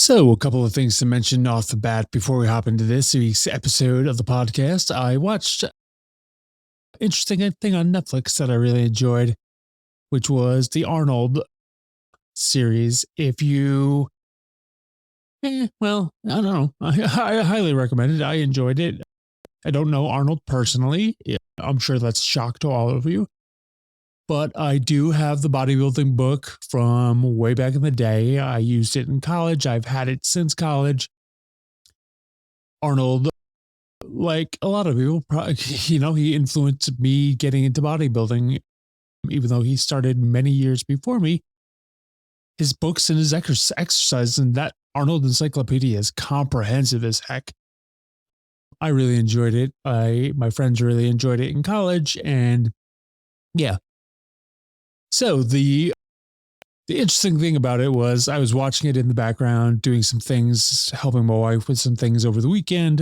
So, a couple of things to mention off the bat before we hop into this week's episode of the podcast. I watched an interesting thing on Netflix that I really enjoyed, which was the Arnold series. If you, well, I don't know. I highly recommend it. I enjoyed it. I don't know Arnold personally. I'm sure that's a shock to all of you. But I do have the bodybuilding book from way back in the day. I used it in college. I've had it since college. Arnold, like a lot of people, probably, he influenced me getting into bodybuilding, even though he started many years before me. His books and his exercise and that Arnold encyclopedia is comprehensive as heck. I really enjoyed it. My friends really enjoyed it in college, and yeah. So the interesting thing about it was I was watching it in the background, doing some things, helping my wife with some things over the weekend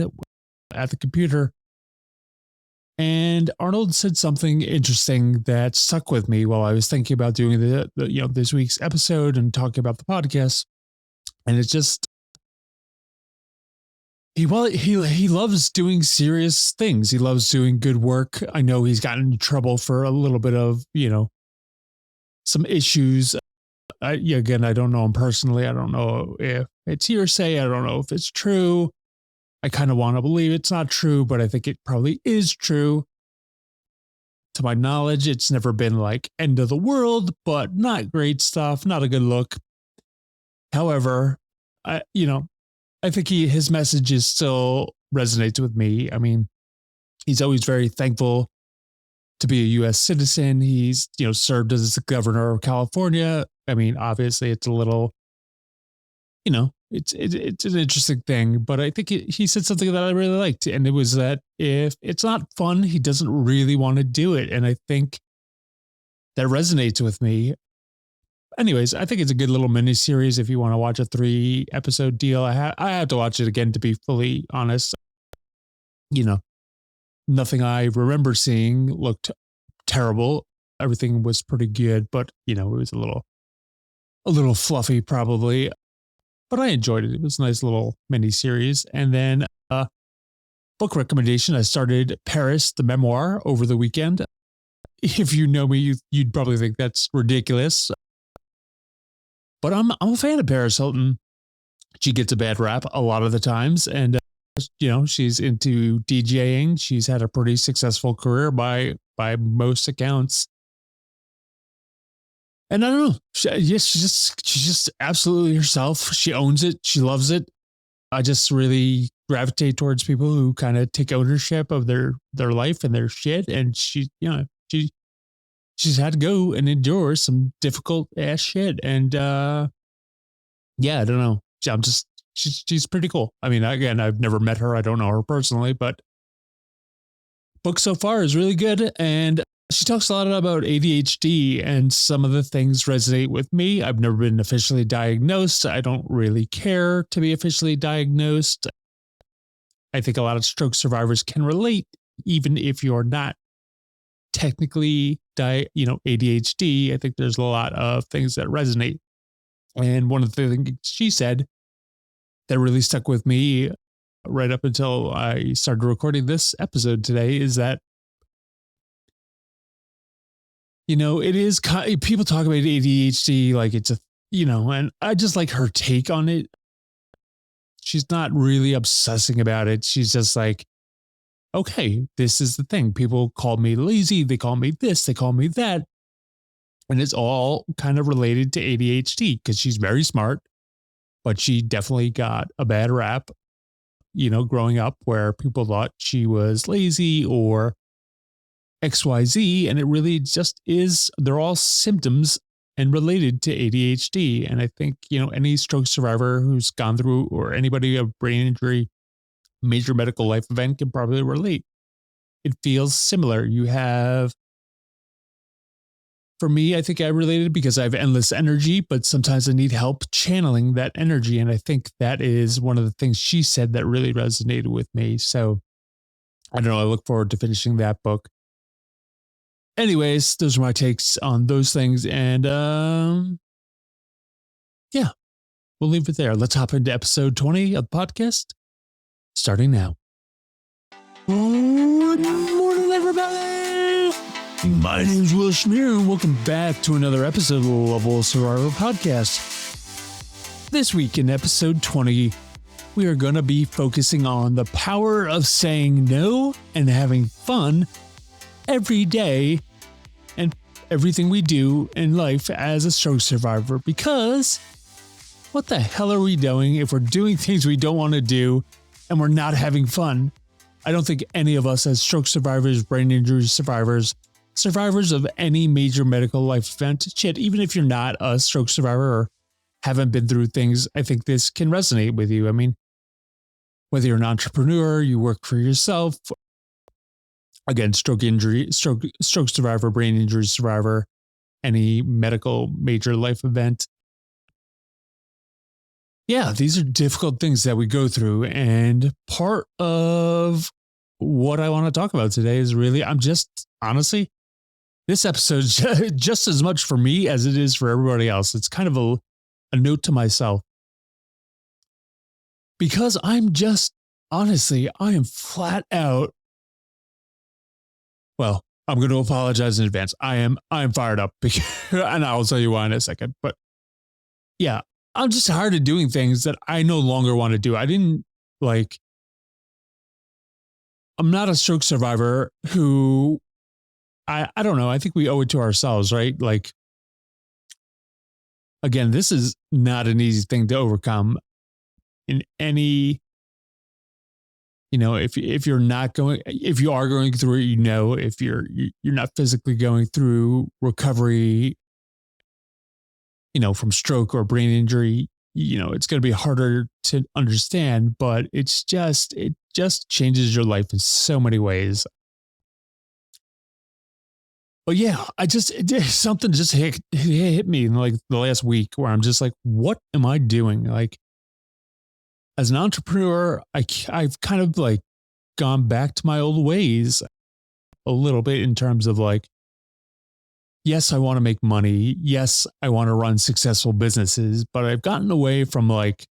at the computer. And Arnold said something interesting that stuck with me while I was thinking about doing this week's episode and talking about the podcast. And it's just he loves doing serious things. He loves doing good work. I know he's gotten in trouble for a little bit of, some issues. Again, I don't know him personally. I don't know if it's hearsay. I don't know if it's true. I kind of want to believe it's not true, but I think it probably is true. To my knowledge, it's never been like end of the world, but not great stuff. Not a good look. However, I think his message is still resonates with me. I mean, he's always very thankful to be a U.S. citizen. He's, served as the governor of California. I mean, obviously it's a little, it's an interesting thing, but I think he said something that I really liked. And it was that if it's not fun, he doesn't really want to do it. And I think that resonates with me. Anyways, I think it's a good little mini series if you want to watch a 3-episode deal. I have to watch it again to be fully honest. Nothing I remember seeing looked terrible. Everything was pretty good, but it was a little fluffy probably, but I enjoyed it. It was a nice little mini series. And then book recommendation. I started Paris, the memoir, over the weekend. If you know me, you'd probably think that's ridiculous, but I'm a fan of Paris Hilton. She gets a bad rap a lot of the times, and she's into DJing. She's had a pretty successful career by most accounts. And I don't know. She's just absolutely herself. She owns it. She loves it. I just really gravitate towards people who kind of take ownership of their life and their shit. And she's had to go and endure some difficult ass shit. And I don't know. She's pretty cool. I mean, again, I've never met her. I don't know her personally, but book so far is really good. And she talks a lot about ADHD, and some of the things resonate with me. I've never been officially diagnosed. I don't really care to be officially diagnosed. I think a lot of stroke survivors can relate, even if you're not technically ADHD. I think there's a lot of things that resonate. And one of the things she said that really stuck with me right up until I started recording this episode today is that, it is people talk about ADHD like it's and I just like her take on it. She's not really obsessing about it. She's just like, okay, this is the thing. People call me lazy. They call me this. They call me that. And it's all kind of related to ADHD because she's very smart, but she definitely got a bad rap, growing up where people thought she was lazy or XYZ. And it really just is, they're all symptoms and related to ADHD. And I think, any stroke survivor who's gone through, or anybody of brain injury, major medical life event can probably relate. It feels similar. For me, I think I related because I have endless energy, but sometimes I need help channeling that energy. And I think that is one of the things she said that really resonated with me. So I don't know. I look forward to finishing that book. Anyways, those are my takes on those things. And we'll leave it there. Let's hop into episode 20 of the podcast, starting now. Good morning, everybody. My name's Will Schmier, and welcome back to another episode of the Lovable Survivor podcast. This week in episode 20, we are going to be focusing on the power of saying no and having fun every day and everything we do in life as a stroke survivor. Because what the hell are we doing if we're doing things we don't want to do and we're not having fun? I don't think any of us as stroke survivors, brain injury survivors, survivors of any major medical life event, shit, even if you're not a stroke survivor or haven't been through things, I think this can resonate with you. I mean, whether you're an entrepreneur, you work for yourself, again, stroke survivor, brain injury survivor, any medical major life event. Yeah, these are difficult things that we go through. And part of what I want to talk about today is really, honestly, this episode is just as much for me as it is for everybody else. It's kind of a note to myself. Because honestly, I am flat out. Well, I'm going to apologize in advance. I'm fired up, and I'll tell you why in a second. But yeah, I'm just tired of doing things that I no longer want to do. I'm not a stroke survivor who, I don't know. I think we owe it to ourselves, right? Like, again, this is not an easy thing to overcome in any, if you are going through it, if you're not physically going through recovery, from stroke or brain injury, it's going to be harder to understand, but it just changes your life in so many ways. But yeah, something just hit me in like the last week where I'm just like, what am I doing? Like, as an entrepreneur, I've kind of like gone back to my old ways a little bit in terms of like, yes, I want to make money. Yes, I want to run successful businesses, but I've gotten away from like,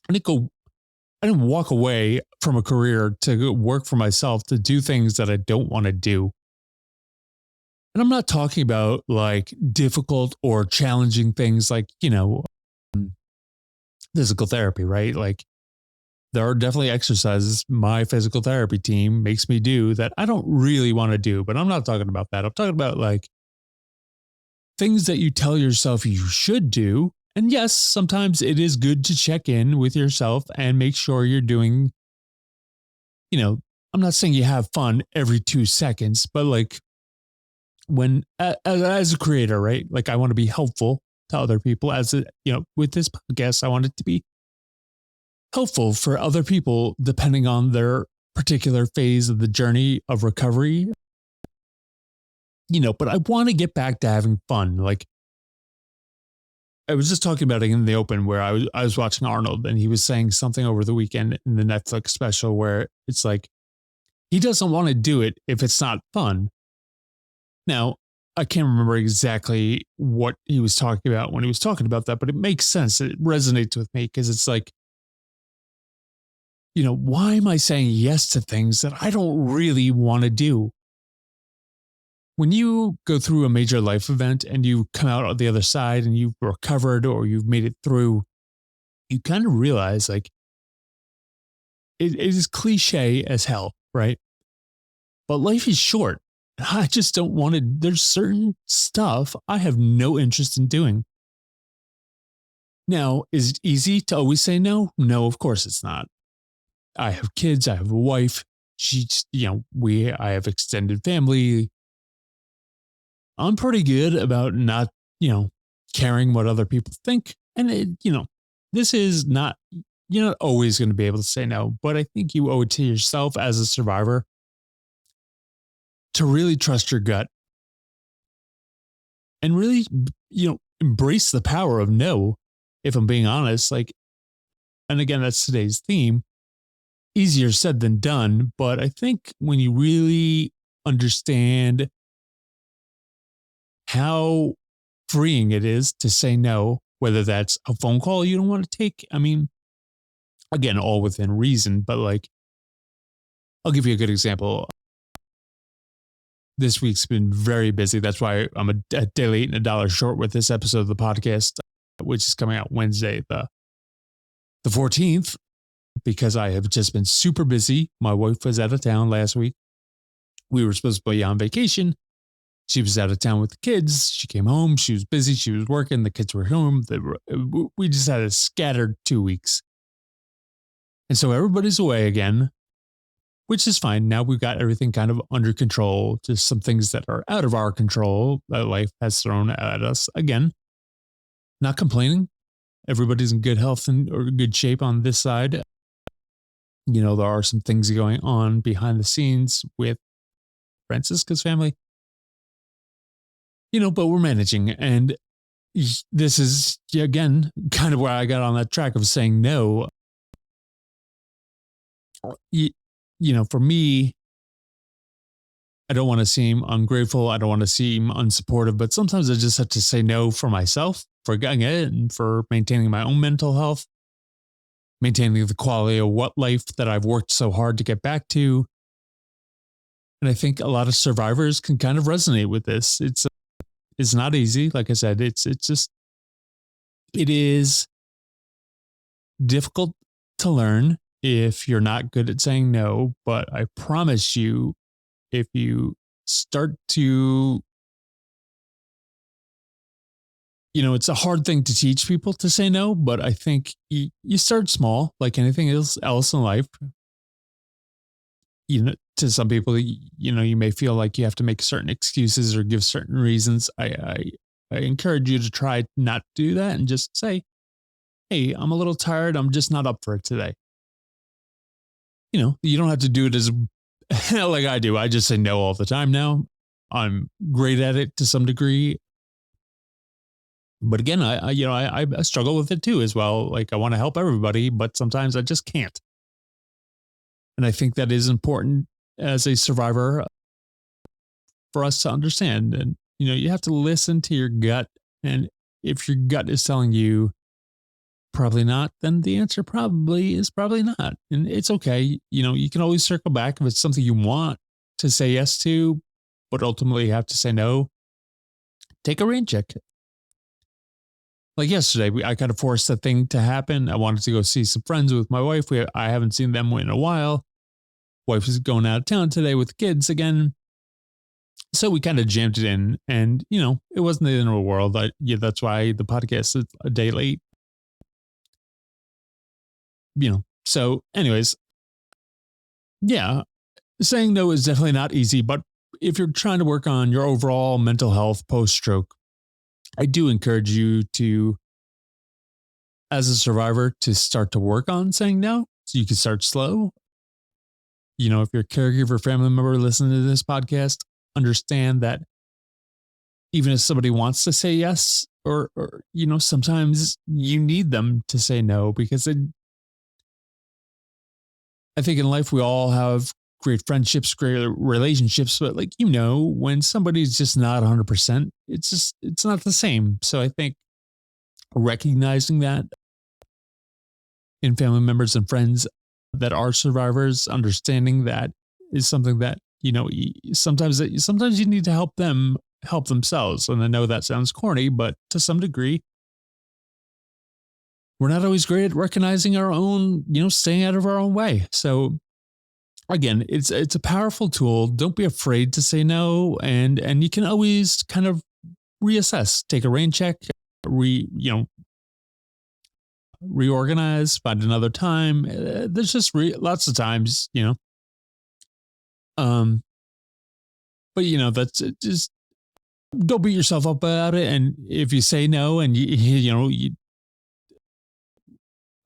I didn't walk away from a career to go work for myself to do things that I don't want to do. And I'm not talking about like difficult or challenging things like, physical therapy, right? Like, there are definitely exercises my physical therapy team makes me do that I don't really want to do, but I'm not talking about that. I'm talking about like things that you tell yourself you should do. And yes, sometimes it is good to check in with yourself and make sure you're doing, I'm not saying you have fun every 2 seconds, but like as a creator, right? Like, I want to be helpful to other people with this podcast, I want it to be helpful for other people depending on their particular phase of the journey of recovery. But I want to get back to having fun. Like, I was just talking about it in the open where I was watching Arnold, and he was saying something over the weekend in the Netflix special where it's like, he doesn't want to do it if it's not fun. Now, I can't remember exactly what he was talking about when he was talking about that, but it makes sense. It resonates with me because it's like, why am I saying yes to things that I don't really want to do? When you go through a major life event and you come out on the other side and you've recovered or you've made it through, you kind of realize like it is cliche as hell, right? But life is short. I just don't want to. There's certain stuff I have no interest in doing. Now, is it easy to always say no? No, of course it's not. I have kids. I have a wife. I have extended family. I'm pretty good about not, caring what other people think. And this is not, you're not always going to be able to say no, but I think you owe it to yourself as a survivor to really trust your gut and really, embrace the power of no. If I'm being honest, like, and again, that's today's theme. Easier said than done. But I think when you really understand how freeing it is to say no whether that's a phone call you don't want to take. I mean, again, all within reason, but like, I'll give you a good example. This week's been very busy. That's why I'm a day late and a dollar short with this episode of the podcast, which is coming out Wednesday, the 14th, because I have just been super busy. My wife was out of town last week. We were supposed to be on vacation. She was out of town with the kids. She came home. She was busy. She was working. The kids were home. We just had a scattered 2 weeks. And so everybody's away again, which is fine. Now we've got everything kind of under control. Just some things that are out of our control that life has thrown at us. Again, not complaining. Everybody's in good health or good shape on this side. You know, there are some things going on behind the scenes with Francisca's family. You know, but we're managing. And this is, again, kind of where I got on that track of saying no. You know, for me, I don't want to seem ungrateful. I don't want to seem unsupportive, but sometimes I just have to say no for myself, for getting it, and for maintaining my own mental health, maintaining the quality of what life that I've worked so hard to get back to. And I think a lot of survivors can kind of resonate with this. It's not easy. Like I said, it is difficult to learn if you're not good at saying no, but I promise you, if you start to, you know, it's a hard thing to teach people to say no, but I think you start small, like anything else in life. You know, to some people, you know, you may feel like you have to make certain excuses or give certain reasons. I encourage you to try not to do that and just say, hey, I'm a little tired. I'm just not up for it today. You know, you don't have to do it as like I do. I just say no all the time now. I'm great at it to some degree. But again, I struggle with it too as well. Like I want to help everybody, but sometimes I just can't. And I think that is important as a survivor for us to understand. And, you know, you have to listen to your gut. And if your gut is telling you probably not, then the answer probably is probably not. And it's okay. You know, you can always circle back if it's something you want to say yes to, but ultimately you have to say no. Take a rain check. Like yesterday, I kind of forced the thing to happen. I wanted to go see some friends with my wife. I haven't seen them in a while. Wife is going out of town today with the kids again. So we kind of jammed it in, and, you know, it wasn't the end of the world. That's why the podcast is a day late. You know, so anyways, yeah, saying no is definitely not easy, but if you're trying to work on your overall mental health post-stroke, I do encourage you to, as a survivor, to start to work on saying no. So you can start slow. You know, if you're a caregiver family member listening to this podcast, understand that even if somebody wants to say yes, or you know, sometimes you need them to say no, because I think in life we all have great friendships, great relationships, but like, you know, when somebody's just not 100%, it's not the same. So I think recognizing that in family members and friends that are survivors, understanding that is something that, you know, sometimes you need to help them help themselves. And I know that sounds corny, but to some degree, we're not always great at recognizing our own, you know, staying out of our own way. So again, it's a powerful tool. Don't be afraid to say no. And you can always kind of reassess, take a rain check, reorganize, find another time. There's just lots of times, you know. But you know, that's just, don't beat yourself up about it. And if you say no, and you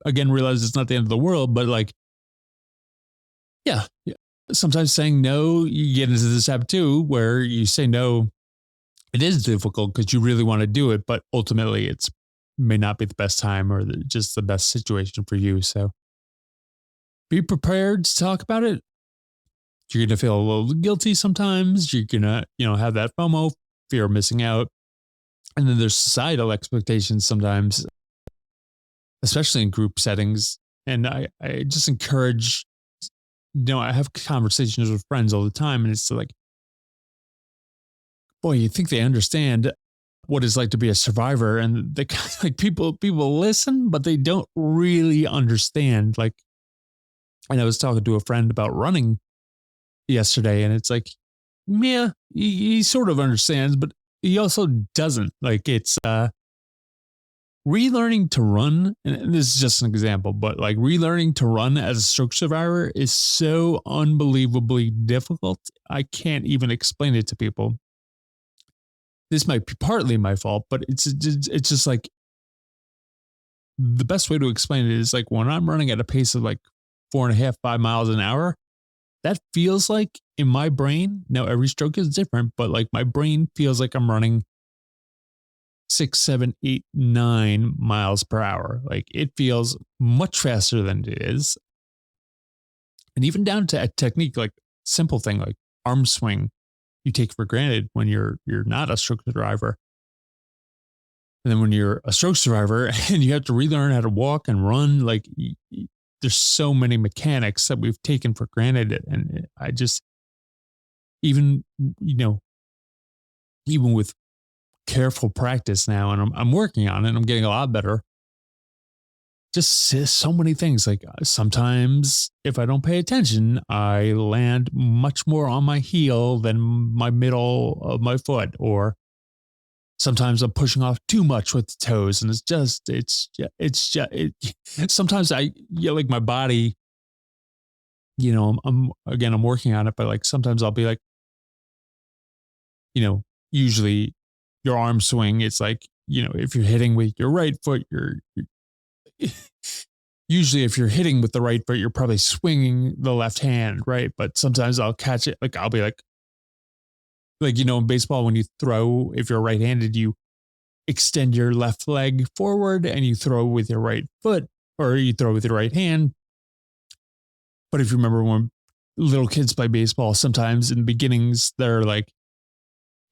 again realize it's not the end of the world, but like, yeah, sometimes saying no, you get into this habit too, where you say no. It is difficult because you really want to do it, but ultimately it's may not be the best time or just the best situation for you. So be prepared to talk about it. You're going to feel a little guilty sometimes. You're going to, you know, have that FOMO, fear of missing out. And then there's societal expectations sometimes, especially in group settings. And I just encourage, I have conversations with friends all the time, and it's like, boy, you think they understand what it's like to be a survivor, and they like people listen, but they don't really understand. Like, and I was talking to a friend about running yesterday, and it's like, yeah, he sort of understands, but he also doesn't. Like, it's relearning to run, and this is just an example, but like relearning to run as a stroke survivor is so unbelievably difficult. I can't even explain it to people. This might be partly my fault, but it's just like the best way to explain it is like when I'm running at a pace of like 4.5, 5 miles an hour, that feels like in my brain. Now every stroke is different, but like my brain feels like I'm running 6, 7, 8, 9 miles per hour. Like it feels much faster than it is. And even down to a technique, like simple thing like arm swing, you take for granted when you're not a stroke survivor. And then when you're a stroke survivor and you have to relearn how to walk and run, like there's so many mechanics that we've taken for granted. And I just, even, even with careful practice now, and I'm working on it, I'm getting a lot better. Just so many things. Like sometimes if I don't pay attention, I land much more on my heel than my middle of my foot, or sometimes I'm pushing off too much with the toes, and sometimes like my body, I'm working on it, but like sometimes I'll be like, usually your arm swing, it's like, if you're hitting with your right foot, usually if you're hitting with the right foot, you're probably swinging the left hand, right? But sometimes I'll catch it, like I'll be like, in baseball, when you throw, if you're right-handed, you extend your left leg forward and you throw with your right foot, or you throw with your right hand. But if you remember when little kids play baseball, sometimes in the beginnings, they're like,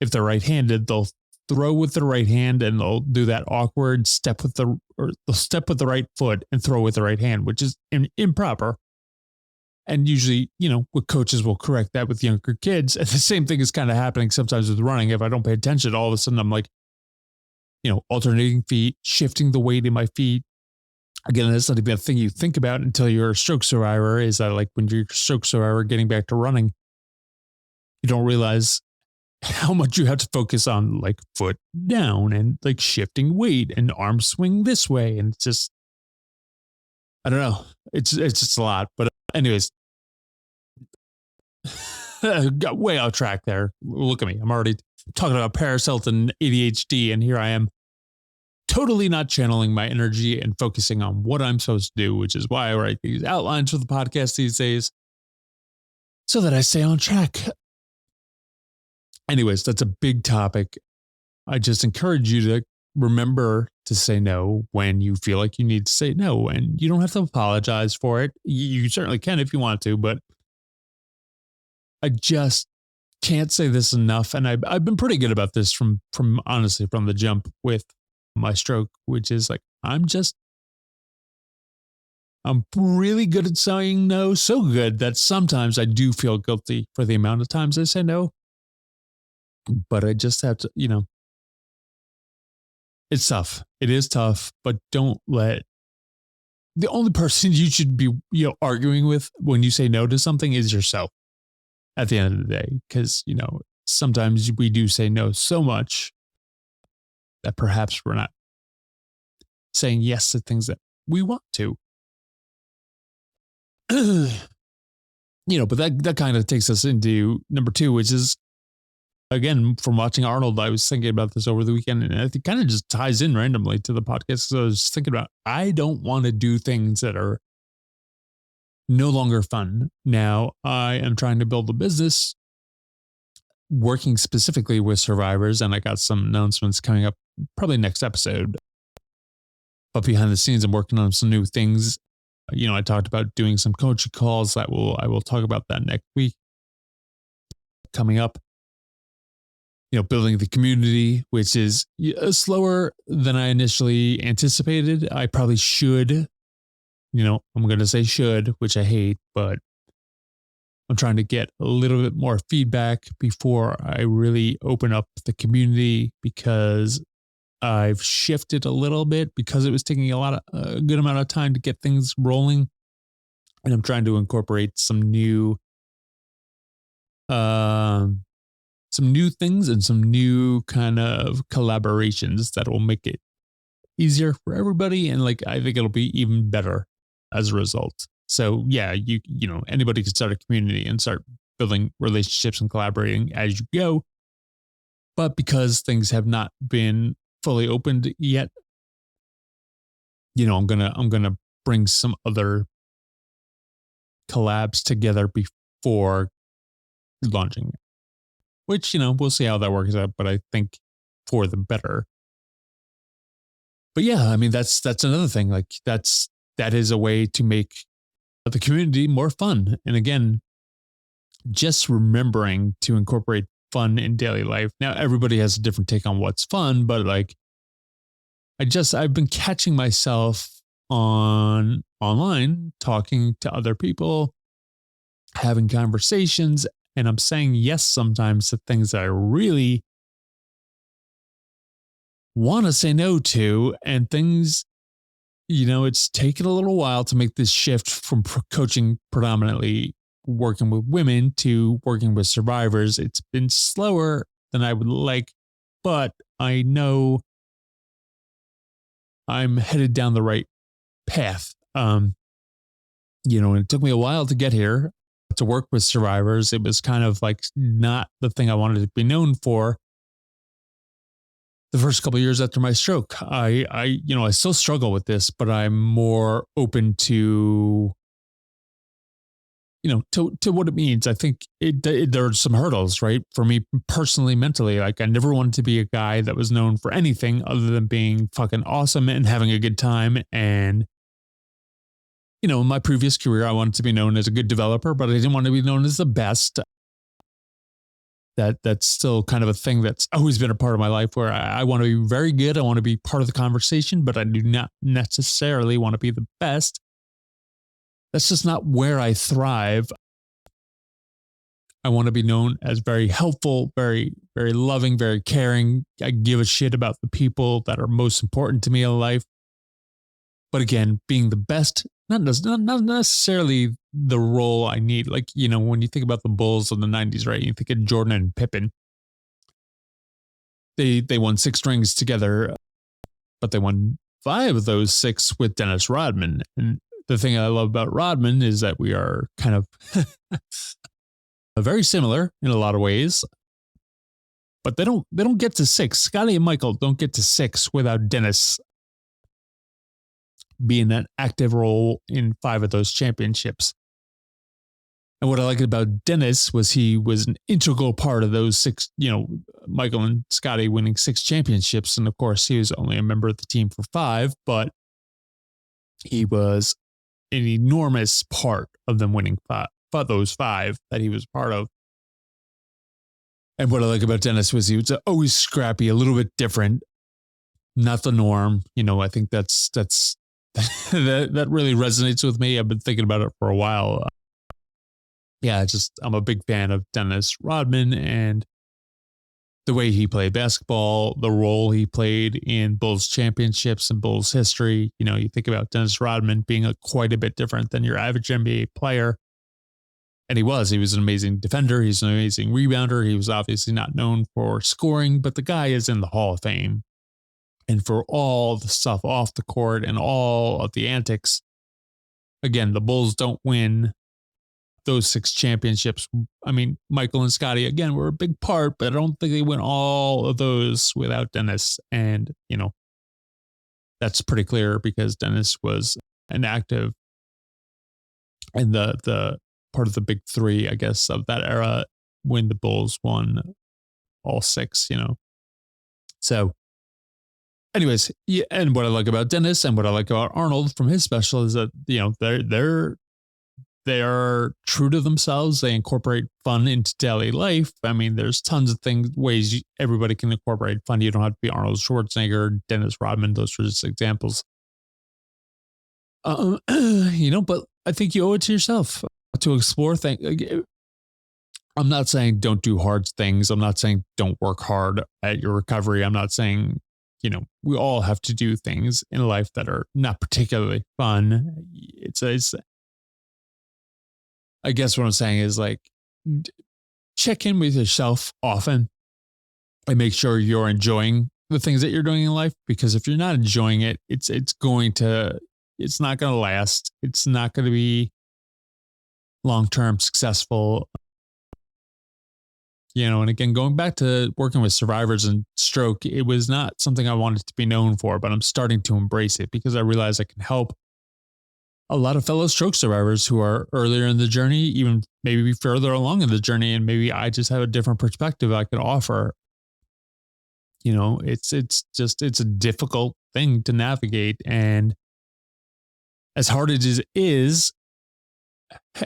if they're right-handed, they'll throw with the right hand and they'll do that awkward step they'll step with the right foot and throw with the right hand, which is improper. And usually, what coaches will correct that with younger kids. And the same thing is kind of happening sometimes with running. If I don't pay attention, all of a sudden I'm like, alternating feet, shifting the weight in my feet. Again, that's not even a thing you think about until you're a stroke survivor. Is that like when you're a stroke survivor getting back to running, you don't realize how much you have to focus on like foot down and like shifting weight and arm swing this way. And it's just, I don't know. It's just a lot. But anyways, got way off track there. Look at me. I'm already talking about Paracelsus and ADHD, and here I am totally not channeling my energy and focusing on what I'm supposed to do, which is why I write these outlines for the podcast these days so that I stay on track. Anyways, that's a big topic. I just encourage you to remember to say no when you feel like you need to say no, and you don't have to apologize for it. You certainly can if you want to, but I just can't say this enough. And I've been pretty good about this from honestly from the jump with my stroke, which is like, I'm really good at saying no, so good that sometimes I do feel guilty for the amount of times I say no. But I just have to, it's tough. It is tough, but don't let the only person you should be, arguing with when you say no to something is yourself at the end of the day. Cause, sometimes we do say no so much that perhaps we're not saying yes to things that we want to. But that kind of takes us into number 2, which is, again, from watching Arnold, I was thinking about this over the weekend, and it kind of just ties in randomly to the podcast. So I was thinking about, I don't want to do things that are no longer fun. Now I am trying to build a business working specifically with survivors, and I got some announcements coming up probably next episode. But behind the scenes, I'm working on some new things. I talked about doing some coaching calls I will talk about that next week coming up. building the community, which is slower than I initially anticipated. I probably should, I'm going to say should, which I hate, but I'm trying to get a little bit more feedback before I really open up the community, because I've shifted a little bit because it was taking a good amount of time to get things rolling. And I'm trying to incorporate some new things and some new kind of collaborations that will make it easier for everybody. And like, I think it'll be even better as a result. So yeah, anybody can start a community and start building relationships and collaborating as you go. But because things have not been fully opened yet, I'm gonna bring some other collabs together before launching, which, we'll see how that works out, but I think for the better. But yeah, I mean, that's another thing. Like that is a way to make the community more fun. And again, just remembering to incorporate fun in daily life. Now, everybody has a different take on what's fun, but like, I've been catching myself online, talking to other people, having conversations, and I'm saying yes sometimes to things that I really want to say no to, and things, it's taken a little while to make this shift from coaching predominantly working with women to working with survivors. It's been slower than I would like, but I know I'm headed down the right path. And it took me a while to get here to work with survivors. It was kind of like not the thing I wanted to be known for. The first couple of years after my stroke, I still struggle with this, but I'm more open to, to what it means. I think there are some hurdles, right? For me personally, mentally, like I never wanted to be a guy that was known for anything other than being fucking awesome and having a good time. And, in my previous career, I wanted to be known as a good developer, but I didn't want to be known as the best. That's still kind of a thing that's always been a part of my life, where I want to be very good. I want to be part of the conversation, but I do not necessarily want to be the best. That's just not where I thrive. I want to be known as very helpful, very, very loving, very caring. I give a shit about the people that are most important to me in life. But again, being the best, not necessarily the role I need. Like, when you think about the Bulls of the 90s, right? You think of Jordan and Pippen. They won 6 rings together, but they won 5 of those 6 with Dennis Rodman. And the thing I love about Rodman is that we are kind of very similar in a lot of ways, but they don't get to 6. Scotty and Michael don't get to 6 without Dennis being that active role in 5 of those championships. And what I liked about Dennis was he was an integral part of those 6, Michael and Scotty winning 6 championships. And of course, he was only a member of the team for 5, but he was an enormous part of them winning 5, but those 5 that he was part of. And what I like about Dennis was he was always scrappy, a little bit different, not the norm. I think that's that really resonates with me. I've been thinking about it for a while. I'm a big fan of Dennis Rodman and the way he played basketball, the role he played in Bulls championships and Bulls history. You think about Dennis Rodman being quite a bit different than your average NBA player. And he was an amazing defender. He's an amazing rebounder. He was obviously not known for scoring, but the guy is in the Hall of Fame. And for all the stuff off the court and all of the antics, again, the Bulls don't win those 6 championships. I mean, Michael and Scotty, again, were a big part, but I don't think they win all of those without Dennis. And, that's pretty clear because Dennis was an active and the part of the big 3, I guess, of that era when the Bulls won all 6, So anyways, yeah, and what I like about Dennis and what I like about Arnold from his special is that, they're they're true to themselves. They incorporate fun into daily life. I mean, there's tons of everybody can incorporate fun. You don't have to be Arnold Schwarzenegger, Dennis Rodman. Those are just examples. But I think you owe it to yourself to explore things. I'm not saying don't do hard things. I'm not saying don't work hard at your recovery. I'm not saying, we all have to do things in life that are not particularly fun. I guess what I'm saying is check in with yourself often and make sure you're enjoying the things that you're doing in life, because if you're not enjoying it, it's not going to last. It's not going to be long-term successful. And again, going back to working with survivors and stroke, it was not something I wanted to be known for, but I'm starting to embrace it because I realize I can help a lot of fellow stroke survivors who are earlier in the journey, even maybe further along in the journey. And maybe I just have a different perspective I could offer. It's a difficult thing to navigate. And as hard as it is,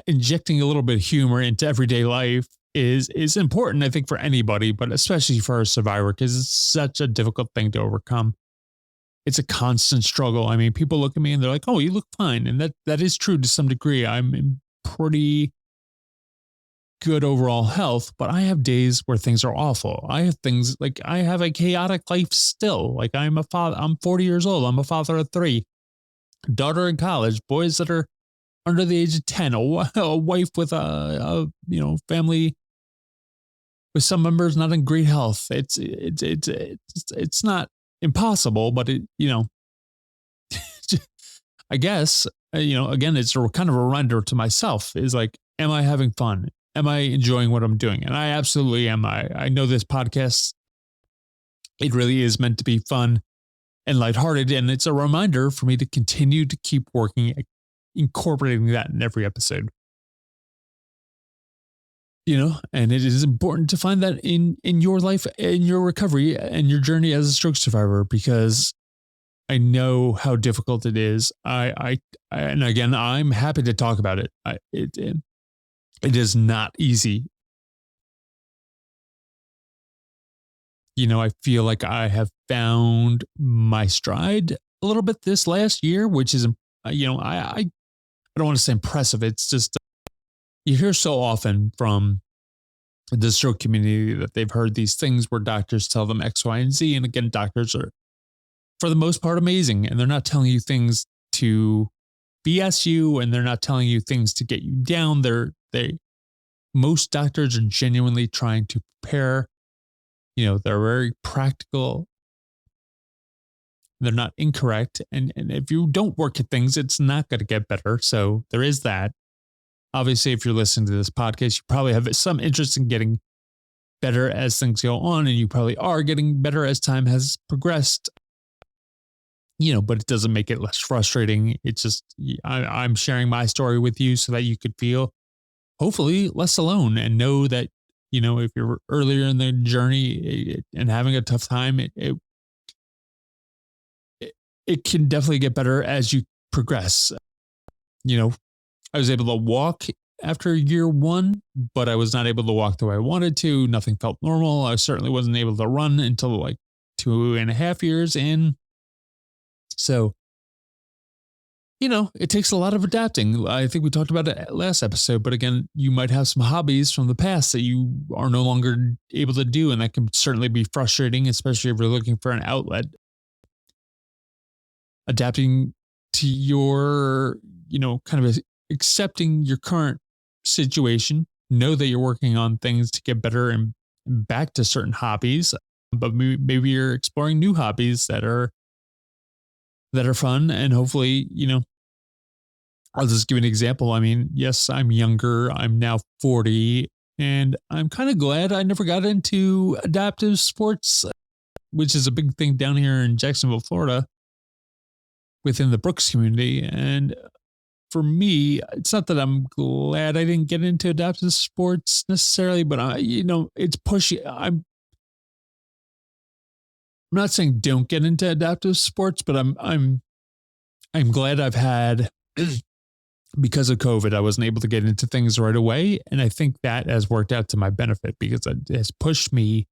injecting a little bit of humor into everyday life is important, I think, for anybody, but especially for a survivor, because it's such a difficult thing to overcome. It's a constant struggle. I mean, people look at me and they're like, "Oh, you look fine," and that is true to some degree. I'm in pretty good overall health, but I have days where things are awful. I have things I have a chaotic life still. I'm a father. I'm 40 years old. I'm a father of 3, daughter in college, boys that are under the age of 10, a wife with a family with some members not in great health. It's not impossible, but I guess, again, it's a kind of a reminder to myself is am I having fun? Am I enjoying what I'm doing? And I absolutely am. I know this podcast, it really is meant to be fun and lighthearted. And it's a reminder for me to continue to keep working, incorporating that in every episode. And it is important to find that in your life, in your recovery and your journey as a stroke survivor, because I know how difficult it is. And again, I'm happy to talk about it. It is not easy. I feel like I have found my stride a little bit this last year, which is, I don't want to say impressive. It's just, you hear so often from the stroke community that they've heard these things where doctors tell them X, Y, and Z. And again, doctors are, for the most part, amazing. And they're not telling you things to BS you, and they're not telling you things to get you down. Most doctors are genuinely trying to prepare. They're very practical. They're not incorrect. And if you don't work at things, it's not going to get better. So there is that. Obviously, if you're listening to this podcast, you probably have some interest in getting better as things go on, and you probably are getting better as time has progressed. But it doesn't make it less frustrating. It's just, I'm sharing my story with you so that you could feel hopefully less alone and know that, if you're earlier in the journey and having a tough time, it can definitely get better as you progress. I was able to walk after year 1, but I was not able to walk the way I wanted to. Nothing felt normal. I certainly wasn't able to run until 2.5 years in. So, it takes a lot of adapting. I think we talked about it last episode, but again, you might have some hobbies from the past that you are no longer able to do. And that can certainly be frustrating, especially if you're looking for an outlet. Adapting to your, kind of accepting your current situation, know that you're working on things to get better and back to certain hobbies, but maybe you're exploring new hobbies that are fun. And hopefully, I'll just give an example. I mean, yes, I'm younger. I'm now 40, and I'm kind of glad I never got into adaptive sports, which is a big thing down here in Jacksonville, Florida, within the Brooks community. And for me, it's not that I'm glad I didn't get into adaptive sports necessarily, but it's pushy. I'm not saying don't get into adaptive sports, but I'm glad I've had because of COVID, I wasn't able to get into things right away. And I think that has worked out to my benefit because it has pushed me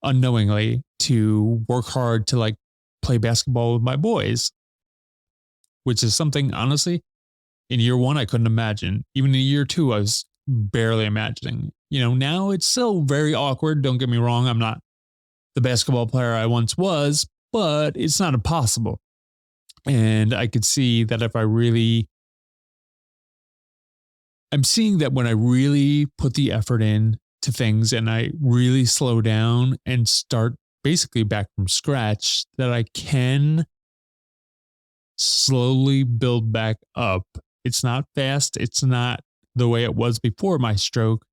unknowingly to work hard to like play basketball with my boys, which is something honestly in year one I couldn't imagine. Even in year two, I was barely imagining. Now it's still very awkward. Don't get me wrong. I'm not the basketball player I once was, but it's not impossible. And I could see that if I'm seeing that when I really put the effort in to things and I really slow down and start basically back from scratch, that I can slowly build back up. It's not fast. It's not the way it was before my stroke.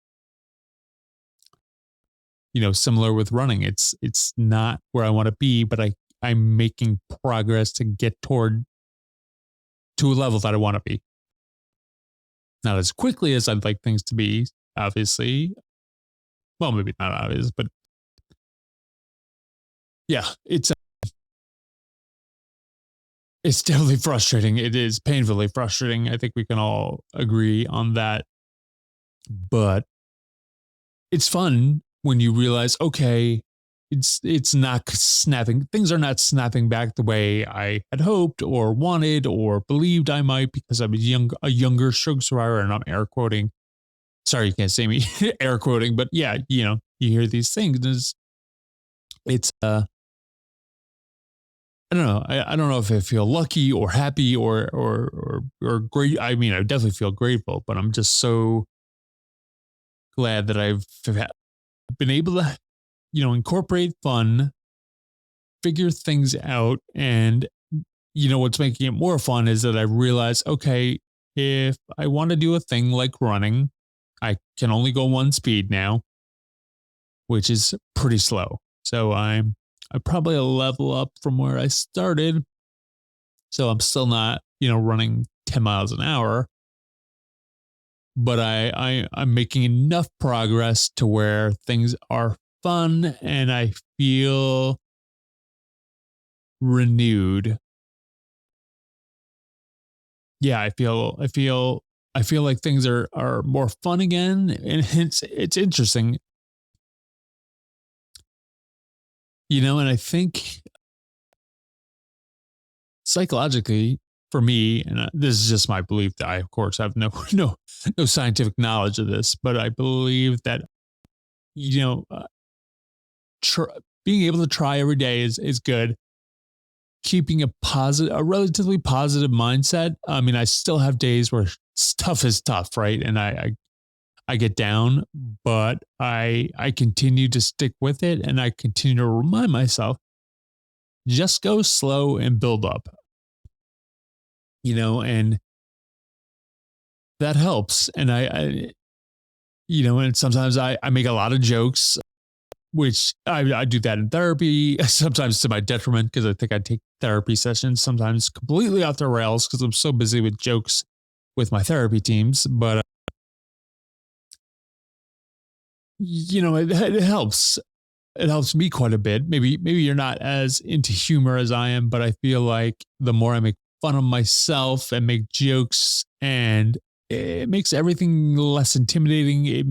Similar with running. It's not where I want to be, but I'm making progress to get to a level that I want to be. Not as quickly as I'd like things to be, obviously. Well, maybe not obvious, but yeah, it's definitely frustrating. It is painfully frustrating. I think we can all agree on that. But it's fun when you realize, okay, it's not snapping. Things are not snapping back the way I had hoped or wanted or believed I might because I'm a younger stroke survivor, and I'm air quoting. Sorry, you can't see me air quoting, but yeah, you hear these things. It's I don't know. I don't know if I feel lucky or happy or great. I mean, I definitely feel grateful, but I'm just so glad that I've been able to, incorporate fun, figure things out. And, what's making it more fun is that I realize, okay, if I want to do a thing like running, I can only go one speed now, which is pretty slow. So I probably a level up from where I started. So I'm still not, running 10 miles an hour, but I'm making enough progress to where things are fun and I feel renewed. Yeah, I feel like things are more fun again, and it's interesting, and I think psychologically for me, and this is just my belief that I of course have no no scientific knowledge of this, but I believe that you know uh, tr- being able to try every day is good. Keeping a relatively positive mindset. I mean, I still have days where stuff is tough, right? And I get down, but I continue to stick with it, and I continue to remind myself, just go slow and build up, and that helps. And and sometimes I make a lot of jokes, which I do that in therapy, sometimes to my detriment, because I think I take therapy sessions sometimes completely off the rails because I'm so busy with jokes with my therapy teams. But, it helps. It helps me quite a bit. Maybe you're not as into humor as I am, but I feel like the more I make fun of myself and make jokes, and it makes everything less intimidating. It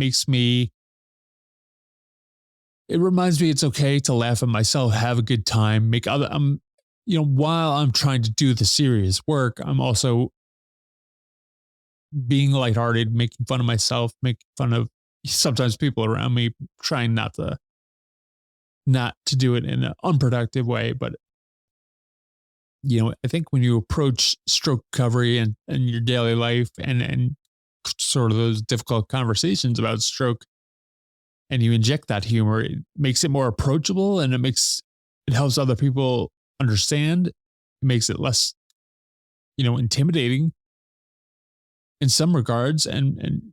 reminds me it's okay to laugh at myself, have a good time, while I'm trying to do the serious work, I'm also being lighthearted, making fun of myself, making fun of sometimes people around me, trying not to do it in an unproductive way. But, I think when you approach stroke recovery and your daily life and sort of those difficult conversations about stroke, and you inject that humor, it makes it more approachable, and it helps other people understand. It makes it less, intimidating in some regards. And,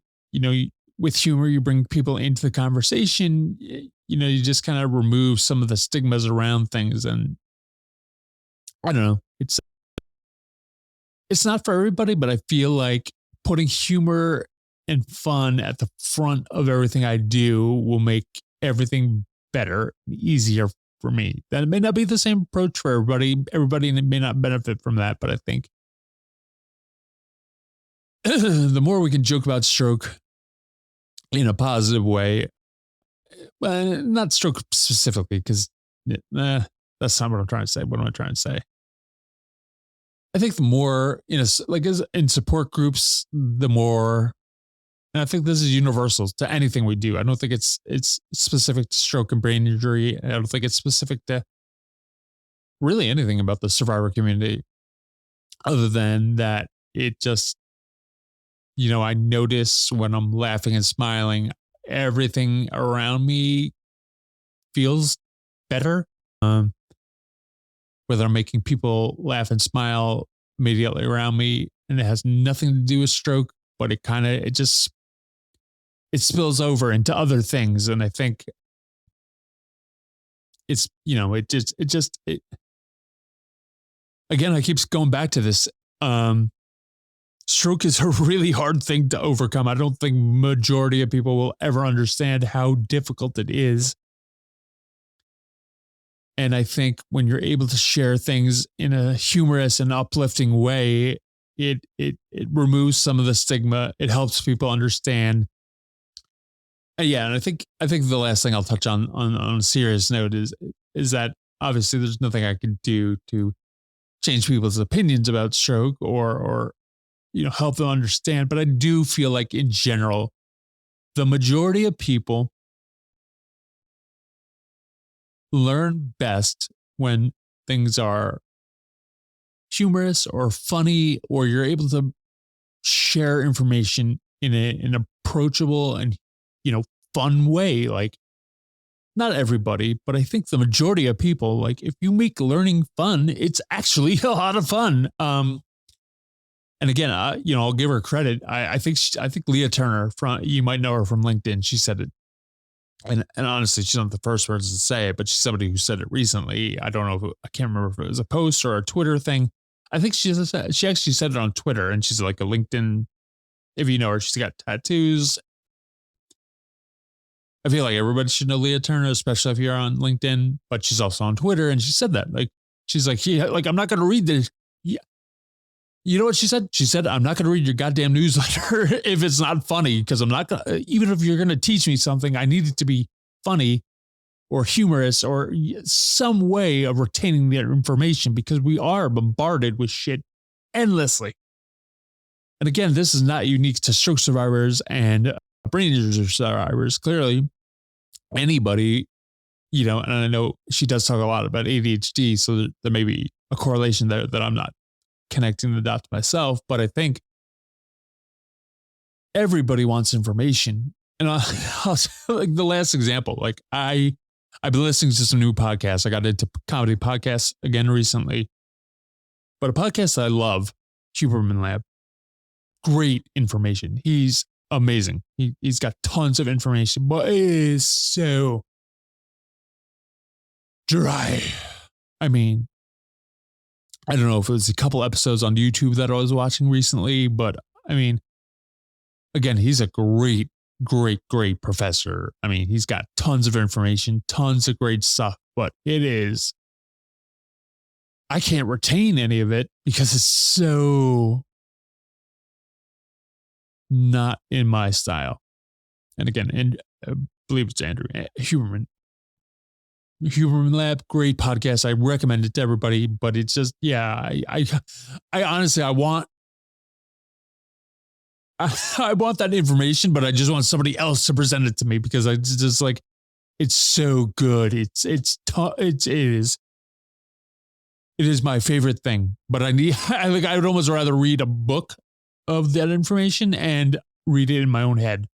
with humor, you bring people into the conversation, you just kind of remove some of the stigmas around things. And I don't know, it's not for everybody, but I feel like putting humor and fun at the front of everything I do will make everything better, easier for me. That may not be the same approach for everybody. Everybody may not benefit from that, but I think the more we can joke about stroke in a positive way, not stroke specifically, because that's not what I'm trying to say. What am I trying to say? I think the more, like as in support groups, the more, and I think this is universal to anything we do. I don't think it's specific to stroke and brain injury. I don't think it's specific to really anything about the survivor community, other than that it just, I notice when I'm laughing and smiling, everything around me feels better. Whether I'm making people laugh and smile immediately around me, and it has nothing to do with stroke, but it spills over into other things. And I think it's, again, I keep going back to this. Stroke is a really hard thing to overcome. I don't think majority of people will ever understand how difficult it is. And I think when you're able to share things in a humorous and uplifting way, it removes some of the stigma. It helps people understand. Yeah, and I think the last thing I'll touch on a serious note is that obviously there's nothing I can do to change people's opinions about stroke or help them understand. But I do feel like in general, the majority of people learn best when things are humorous or funny, or you're able to share information in an approachable and fun way. Like, not everybody, but I think the majority of people, like, if you make learning fun, it's actually a lot of fun. And again, I'll give her credit. I think Leah Turner, you might know her from LinkedIn. She said it. And honestly, she's not the first person to say it, but she's somebody who said it recently. I don't know I can't remember if it was a post or a Twitter thing. I think she actually said it on Twitter, and she's like a LinkedIn. If you know her, she's got tattoos. I feel like everybody should know Leah Turner, especially if you're on LinkedIn, but she's also on Twitter. And she said that, like, she's like, I'm not going to read this. Yeah. You know what she said? She said, I'm not going to read your goddamn newsletter if it's not funny, because I'm not going to, even if you're going to teach me something, I need it to be funny or humorous or some way of retaining that information, because we are bombarded with shit endlessly. And again, this is not unique to stroke survivors and brain injury survivors. Clearly, anybody, and I know she does talk a lot about ADHD, so there may be a correlation there that I'm not connecting the dots myself, but I think everybody wants information. And like the last example, like I've been listening to some new podcasts. I got into comedy podcasts again recently, but a podcast I love, Huberman Lab, great information. He's amazing. He's got tons of information, but it is so dry. I mean, I don't know if it was a couple episodes on YouTube that I was watching recently, but I mean, again, he's a great professor. I mean, he's got tons of information, tons of great stuff, but I can't retain any of it because it's so not in my style. And again, I believe it's Andrew Huberman Lab, great podcast. I recommend it to everybody, but it's just, I honestly, I want that information, but I just want somebody else to present it to me, because I just like, it's so good. It is my favorite thing, but I would almost rather read a book of that information and read it in my own head,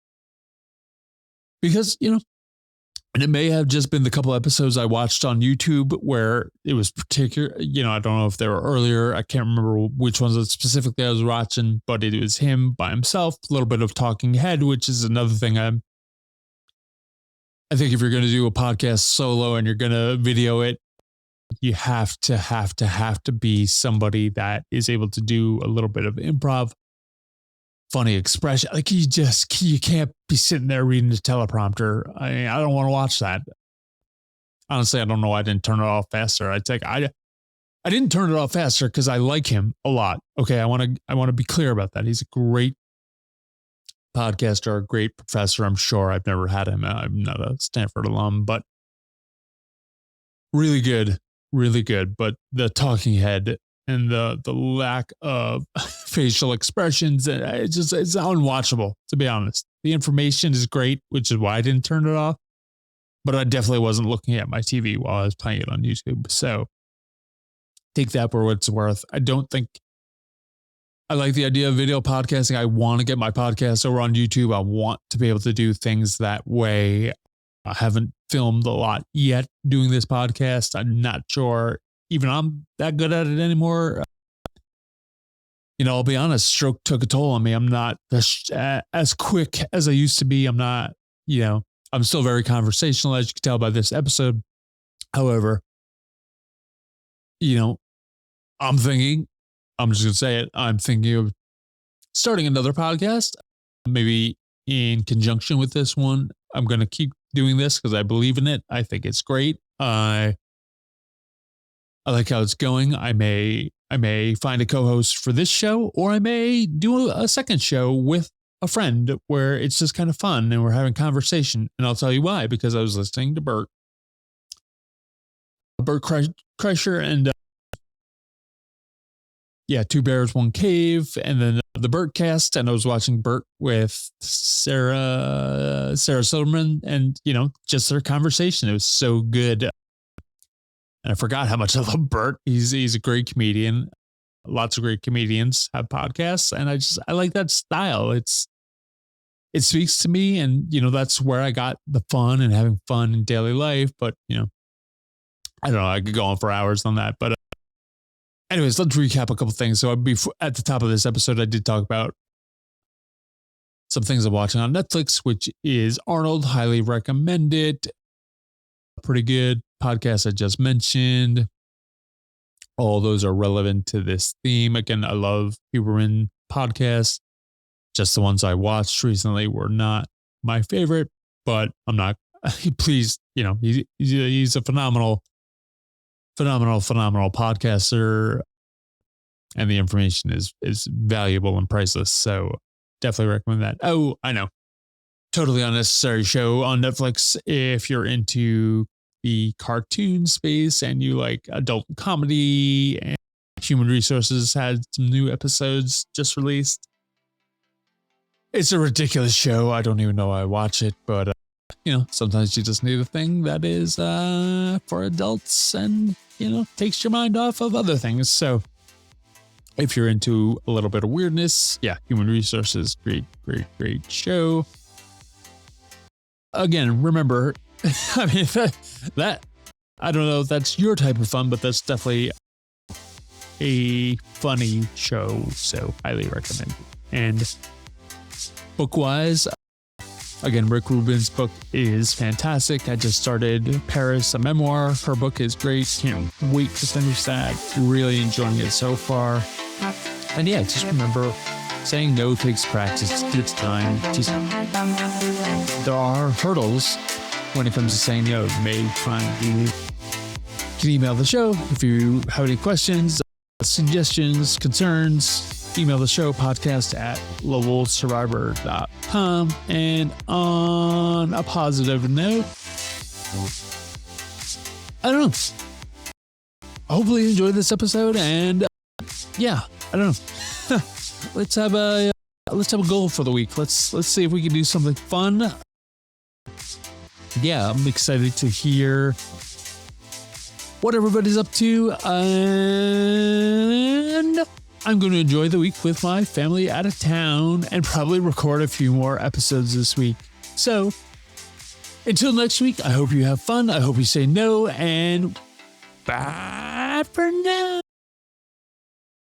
because, and it may have just been the couple episodes I watched on YouTube where it was particular, I don't know if they were earlier. I can't remember which ones specifically I was watching, but it was him by himself, a little bit of talking head, which is another thing I think if you're going to do a podcast solo and you're going to video it, you have to be somebody that is able to do a little bit of improv, funny expression. Like you can't be sitting there reading the teleprompter. I don't want to watch that. Honestly, I don't know why I didn't turn it off faster. I didn't turn it off faster because I like him a lot. Okay, I want to be clear about that. He's a great podcaster, a great professor. I'm sure I've never had him. I'm not a Stanford alum, but really good, really good. But the talking head and the lack of facial expressions, it's unwatchable, to be honest. The information is great, which is why I didn't turn it off. But I definitely wasn't looking at my TV while I was playing it on YouTube. So take that for what it's worth. I don't think I like the idea of video podcasting. I want to get my podcast over on YouTube. I want to be able to do things that way. I haven't filmed a lot yet doing this podcast. I'm not sure even I'm that good at it anymore. I'll be honest, stroke took a toll on me. I'm not as quick as I used to be. I'm not, I'm still very conversational, as you can tell by this episode. However, I'm just going to say it. I'm thinking of starting another podcast, maybe in conjunction with this one. I'm going to keep doing this because I believe in it. I think it's great. I like how it's going. I may find a co-host for this show, or I may do a second show with a friend where it's just kind of fun and we're having conversation. And I'll tell you why, because I was listening to Bert Kreischer and Two Bears, One Cave, and then the Bert cast. And I was watching Bert with Sarah Silverman, and, just their conversation. It was so good. And I forgot how much I love Bert. He's a great comedian. Lots of great comedians have podcasts, and I like that style. It speaks to me, and that's where I got the fun and having fun in daily life. But I don't know. I could go on for hours on that. But anyways, let's recap a couple things. So at the top of this episode, I did talk about some things I'm watching on Netflix, which is Arnold. Highly recommend it. Pretty good podcast I just mentioned. All those are relevant to this theme. Again, I love Huberman podcasts. Just the ones I watched recently were not my favorite, but I'm not, please, he's a phenomenal podcaster, and the information is valuable and priceless. So definitely recommend that. Oh, I know. Totally unnecessary show on Netflix. If you're into the cartoon space and you like adult comedy, and Human Resources had some new episodes just released. It's a ridiculous show. I don't even know why I watch it, but sometimes you just need a thing that is for adults and takes your mind off of other things. So if you're into a little bit of weirdness, Human Resources, great show. Again, remember, I mean, that I don't know if that's your type of fun, but that's definitely a funny show. So highly recommend it. And book-wise, again, Rick Rubin's book is fantastic. I just started Paris, a memoir. Her book is great. Can't wait to finish that. Really enjoying it so far. And just remember, saying no takes practice. It's time. There are hurdles when it comes to saying no. You may find you can email the show if you have any questions, suggestions, concerns. Email the show, podcast@lovelsurvivor.com. And on a positive note, I don't know. Hopefully you enjoyed this episode, and I don't know. Let's have a goal for the week. Let's see if we can do something fun. I'm excited to hear what everybody's up to, and I'm going to enjoy the week with my family out of town and probably record a few more episodes this week. So until next week, I hope you have fun. I hope you say no, and bye for now.